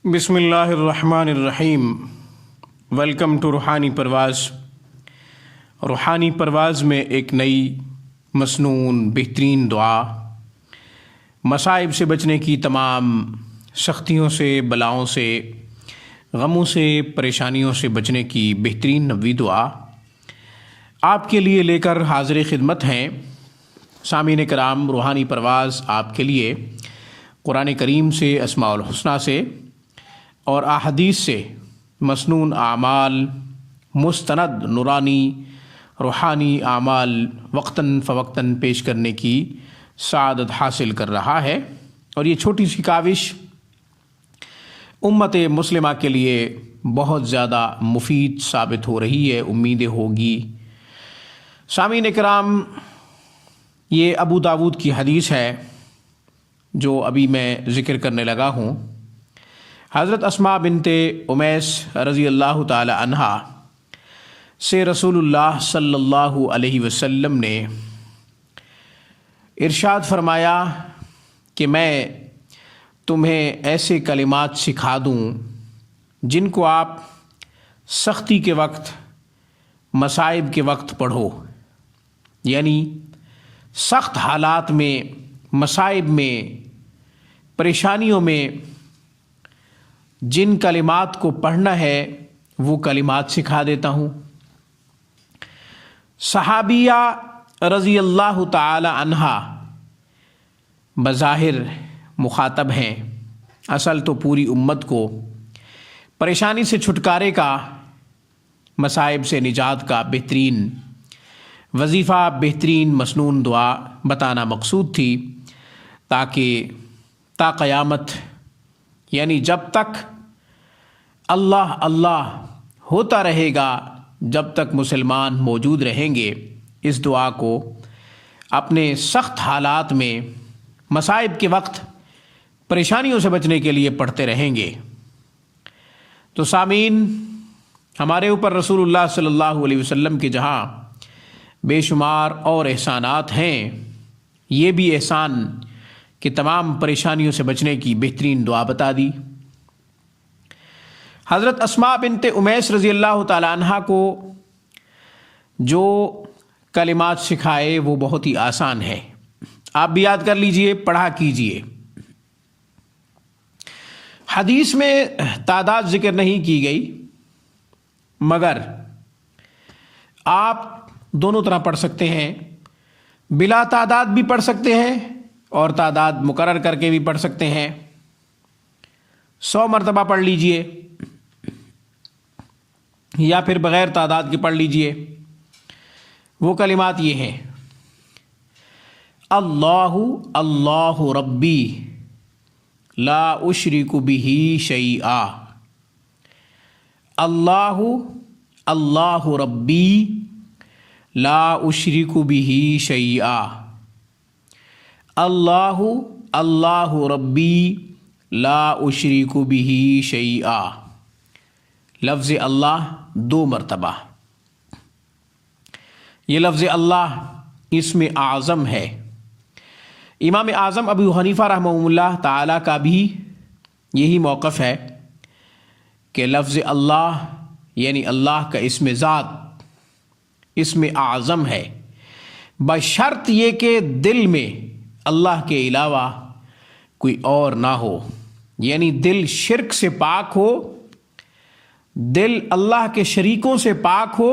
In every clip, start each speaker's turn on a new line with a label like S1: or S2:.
S1: بسم اللہ الرحمن الرحیم۔ ویلکم ٹو روحانی پرواز۔ روحانی پرواز میں ایک نئی مسنون بہترین دعا، مصائب سے بچنے کی، تمام سختیوں سے، بلاؤں سے، غموں سے، پریشانیوں سے بچنے کی بہترین نبوی دعا آپ کے لیے لے کر حاضر خدمت ہیں۔ سامعین کرام، روحانی پرواز آپ کے لیے قرآن کریم سے، اسماء الحسنہ سے اور احادیث سے مسنون اعمال، مستند نورانی روحانی اعمال وقتاً فوقتاً پیش کرنے کی سعادت حاصل کر رہا ہے، اور یہ چھوٹی سی کاوش امت مسلمہ کے لیے بہت زیادہ مفید ثابت ہو رہی ہے، امید ہوگی۔ سامعین کرام، یہ ابو داود کی حدیث ہے جو ابھی میں ذکر کرنے لگا ہوں۔ حضرت اسماء بنت امیس رضی اللہ تعالی عنہا سے رسول اللہ صلی اللہ علیہ وسلم نے ارشاد فرمایا کہ میں تمہیں ایسے کلمات سکھا دوں جن کو آپ سختی کے وقت، مصائب کے وقت پڑھو، یعنی سخت حالات میں، مصائب میں، پریشانیوں میں جن کلمات کو پڑھنا ہے وہ کلمات سکھا دیتا ہوں۔ صحابیہ رضی اللہ تعالی عنہا بظاہر مخاطب ہیں، اصل تو پوری امت کو پریشانی سے چھٹکارے کا، مصائب سے نجات کا بہترین وظیفہ، بہترین مسنون دعا بتانا مقصود تھی، تاکہ تا قیامت، یعنی جب تک اللہ اللہ ہوتا رہے گا، جب تک مسلمان موجود رہیں گے، اس دعا کو اپنے سخت حالات میں، مصائب کے وقت، پریشانیوں سے بچنے کے لیے پڑھتے رہیں گے۔ تو سامعین، ہمارے اوپر رسول اللہ صلی اللہ علیہ وسلم کے جہاں بے شمار اور احسانات ہیں، یہ بھی احسان کہ تمام پریشانیوں سے بچنے کی بہترین دعا بتا دی۔ حضرت اسماء بنت امیس رضی اللہ تعالی عنہا کو جو کلمات سکھائے وہ بہت ہی آسان ہے، آپ بھی یاد کر لیجئے، پڑھا کیجئے۔ حدیث میں تعداد ذکر نہیں کی گئی، مگر آپ دونوں طرح پڑھ سکتے ہیں، بلا تعداد بھی پڑھ سکتے ہیں اور تعداد مقرر کر کے بھی پڑھ سکتے ہیں۔ 100 مرتبہ پڑھ لیجئے یا پھر بغیر تعداد کے پڑھ لیجئے۔ وہ کلمات یہ ہیں: اللہ اللہ ربی لا اشرک بہ شیئا، اللہ اللہ ربی لا اشرک بہ شیئا، اللہ اللہ ربی لا اشرک بہ شیئا۔ لفظ اللہ 2 مرتبہ۔ یہ لفظ اللہ اسم اعظم ہے۔ امام اعظم ابو حنیفہ رحمہ اللہ تعالیٰ کا بھی یہی موقف ہے کہ لفظ اللہ یعنی اللہ کا اسم ذات اسم اعظم ہے، بشرط یہ کہ دل میں اللہ کے علاوہ کوئی اور نہ ہو، یعنی دل شرک سے پاک ہو، دل اللہ کے شریکوں سے پاک ہو،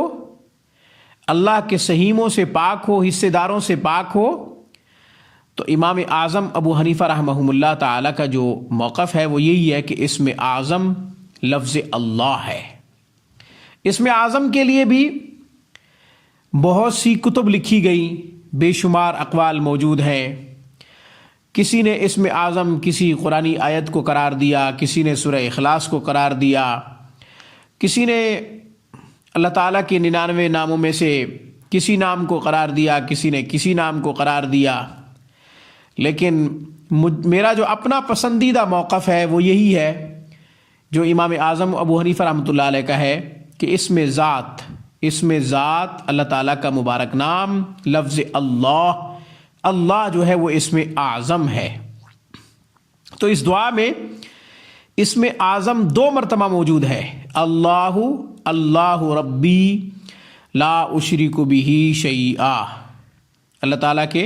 S1: اللہ کے سہیموں سے پاک ہو، حصے داروں سے پاک ہو۔ تو امام اعظم ابو حنیفہ رحمہ اللہ تعالیٰ کا جو موقف ہے وہ یہی ہے کہ اسم اعظم لفظ اللہ ہے۔ اسم اعظم کے لیے بھی بہت سی کتب لکھی گئی، بے شمار اقوال موجود ہیں۔ کسی نے اسم اعظم کسی قرآنی آیت کو قرار دیا، کسی نے سورہ اخلاص کو قرار دیا، کسی نے اللہ تعالیٰ کے 99 ناموں میں سے کسی نام کو قرار دیا، کسی نے کسی نام کو قرار دیا۔ لیکن میرا جو اپنا پسندیدہ موقف ہے وہ یہی ہے جو امام اعظم ابو حنیفہ رحمۃ اللہ علیہ کا ہے کہ اسم ذات اللہ تعالیٰ کا مبارک نام لفظ اللہ، اللہ جو ہے وہ اسم اعظم ہے۔ تو اس دعا میں اسم اعظم 2 مرتبہ موجود ہے، اللہ اللہ ربی لا اشرک بہ شیئا۔ اللہ تعالیٰ کے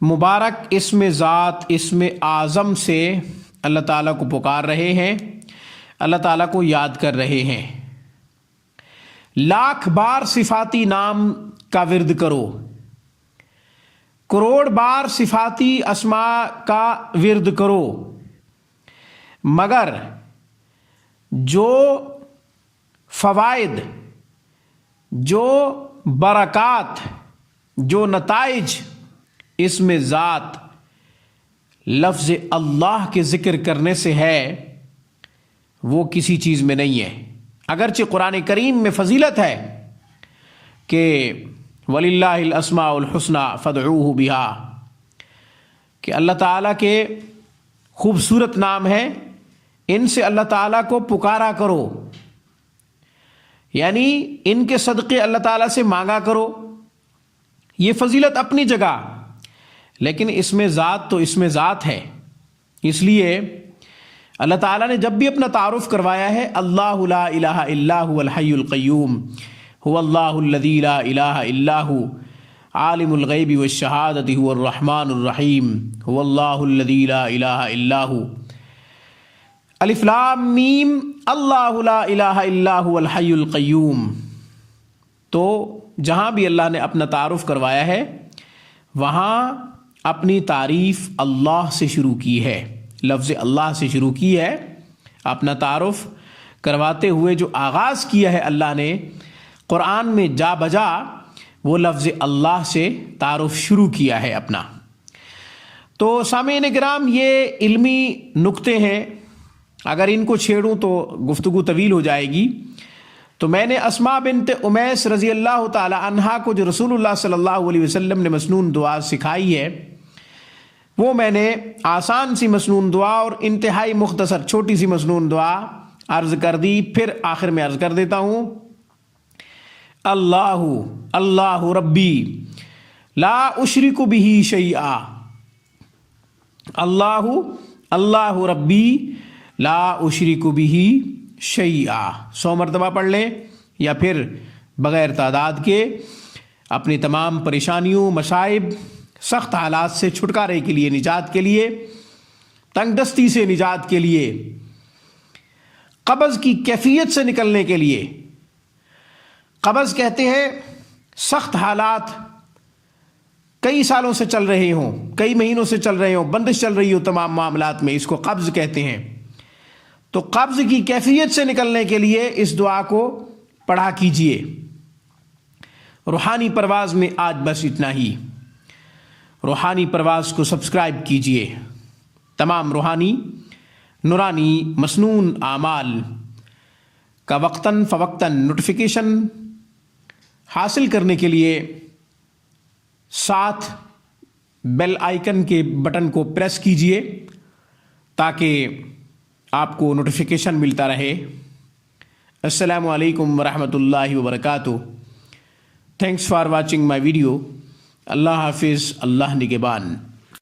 S1: مبارک اسم ذات، اسم اعظم سے اللہ تعالیٰ کو پکار رہے ہیں، اللہ تعالیٰ کو یاد کر رہے ہیں۔ لاکھ بار صفاتی نام کا ورد کرو، کروڑ بار صفاتی اسماء کا ورد کرو، مگر جو فوائد، جو برکات، جو نتائج اسم ذات لفظ اللہ کے ذکر کرنے سے ہے وہ کسی چیز میں نہیں ہے۔ اگرچہ قرآن کریم میں فضیلت ہے کہ وَلِلَّهِ الْأَسْمَاءُ الْحُسْنَى فَادْعُوهُ بِهَا، کہ اللہ تعالیٰ کے خوبصورت نام ہیں، ان سے اللہ تعالیٰ کو پکارا کرو، یعنی ان کے صدقے اللہ تعالیٰ سے مانگا کرو۔ یہ فضیلت اپنی جگہ، لیکن اسم ذات تو اسم ذات ہے۔ اس لیے اللہ تعالیٰ نے جب بھی اپنا تعارف کروایا ہے، اللہ لا الہ الا هو الحی القیوم هو اللہ الذی لا الہ الا هو عالم الغیب والشہادۃ هو الرحمن الرحیم هو اللہ الذی لا الہ الا هو الف لام میم اللہ لا الہ الا هو الحی القیوم۔ تو جہاں بھی اللہ نے اپنا تعارف کروایا ہے وہاں اپنی تعریف اللہ سے شروع کی ہے، لفظ اللہ سے شروع کی ہے۔ اپنا تعارف کرواتے ہوئے جو آغاز کیا ہے اللہ نے قرآن میں جا بجا، وہ لفظ اللہ سے تعارف شروع کیا ہے اپنا۔ تو سامعین کرام، یہ علمی نکتے ہیں، اگر ان کو چھیڑوں تو گفتگو طویل ہو جائے گی۔ تو میں نے اسماء بنت امیس رضی اللہ تعالی عنہا کو جو رسول اللہ صلی اللہ علیہ وسلم نے مسنون دعا سکھائی ہے، وہ میں نے آسان سی مسنون دعا اور انتہائی مختصر چھوٹی سی مسنون دعا عرض کر دی۔ پھر آخر میں عرض کر دیتا ہوں، اللہ اللہ ربی لا اشرک بہ شیئا، اللہ اللہ ربی لا اشرک بہ شیئا۔ 100 مرتبہ پڑھ لیں، یا پھر بغیر تعداد کے اپنی تمام پریشانیوں، مصائب، سخت حالات سے چھٹکارے کے لیے، نجات کے لیے، تنگ دستی سے نجات کے لیے، قبض کی کیفیت سے نکلنے کے لیے۔ قبض کہتے ہیں سخت حالات کئی سالوں سے چل رہے ہوں، کئی مہینوں سے چل رہے ہوں، بندش چل رہی ہو تمام معاملات میں، اس کو قبض کہتے ہیں۔ تو قبض کی کیفیت سے نکلنے کے لیے اس دعا کو پڑھا کیجئے۔ روحانی پرواز میں آج بس اتنا ہی۔ روحانی پرواز کو سبسکرائب کیجئے۔ تمام روحانی، نورانی، مسنون اعمال کا وقتاً فوقتاً نوٹیفیکیشن حاصل کرنے کے لیے ساتھ بیل آئیکن کے بٹن کو پریس کیجئے تاکہ آپ کو نوٹیفیکیشن ملتا رہے۔ السلام علیکم ورحمۃ اللہ وبرکاتہ۔ Thanks for watching my video. اللہ حافظ، اللہ نگہبان۔